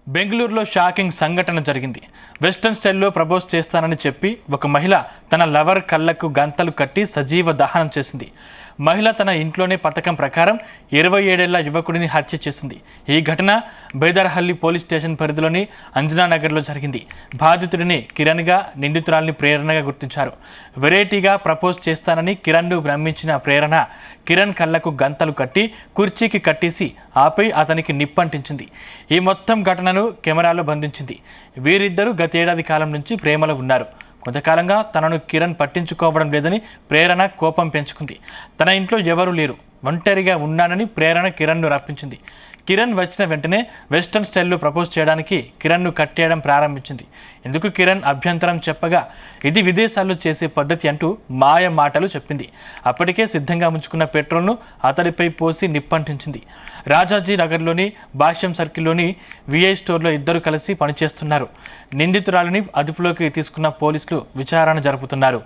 బెంగళూరులో షాకింగ్ సంఘటన జరిగింది. వెస్టర్న్ స్టైల్లో ప్రపోజ్ చేస్తానని చెప్పి ఒక మహిళ తన లవర్ కళ్ళకు గంతలు కట్టి సజీవ దహనం చేసింది. మహిళ తన ఇంట్లోనే పథకం ప్రకారం 27 ఏళ్ల యువకుడిని హత్య చేసింది. ఈ ఘటన బైదర్హల్లి పోలీస్ స్టేషన్ పరిధిలోని అంజనానగర్లో జరిగింది. బాధితుడిని కిరణ్గా, నిందితురాల్ని ప్రేరణగా గుర్తించారు. వెరైటీగా ప్రపోజ్ చేస్తానని కిరణ్ను భ్రమించిన ప్రేరణ కిరణ్ కళ్ళకు గంతలు కట్టి కుర్చీకి కట్టేసి ఆపై అతనికి నిప్పంటించింది. ఈ మొత్తం ఘటనను కెమెరాలో బంధించింది. వీరిద్దరూ గతేడాది కాలం నుంచి ప్రేమలో ఉన్నారు. కొంతకాలంగా తనను కిరణ్ పట్టించుకోవడం లేదని ప్రేరణ కోపం పెంచుకుంది. తన ఇంట్లో ఎవరూ లేరు, ఒంటరిగా ఉన్నానని ప్రేరణ కిరణ్ను రప్పించింది. కిరణ్ వచ్చిన వెంటనే వెస్టర్న్ స్టైల్లో ప్రపోజ్ చేయడానికి కిరణ్ను కట్టేయడం ప్రారంభించింది. ఎందుకు కిరణ్ అభ్యంతరం చెప్పగా ఇది విదేశాల్లో చేసే పద్ధతి అంటూ మాయ మాటలు చెప్పింది. అప్పటికే సిద్ధంగా ఉంచుకున్న పెట్రోల్ను అతడిపై పోసి నిప్పంటించింది. రాజాజీ నగర్లోని భాష్యం సర్కిల్లోని విఐ స్టోర్లో ఇద్దరు కలిసి పనిచేస్తున్నారు. నిందితురాలిని అదుపులోకి తీసుకున్న పోలీసులు విచారణ జరుపుతున్నారు.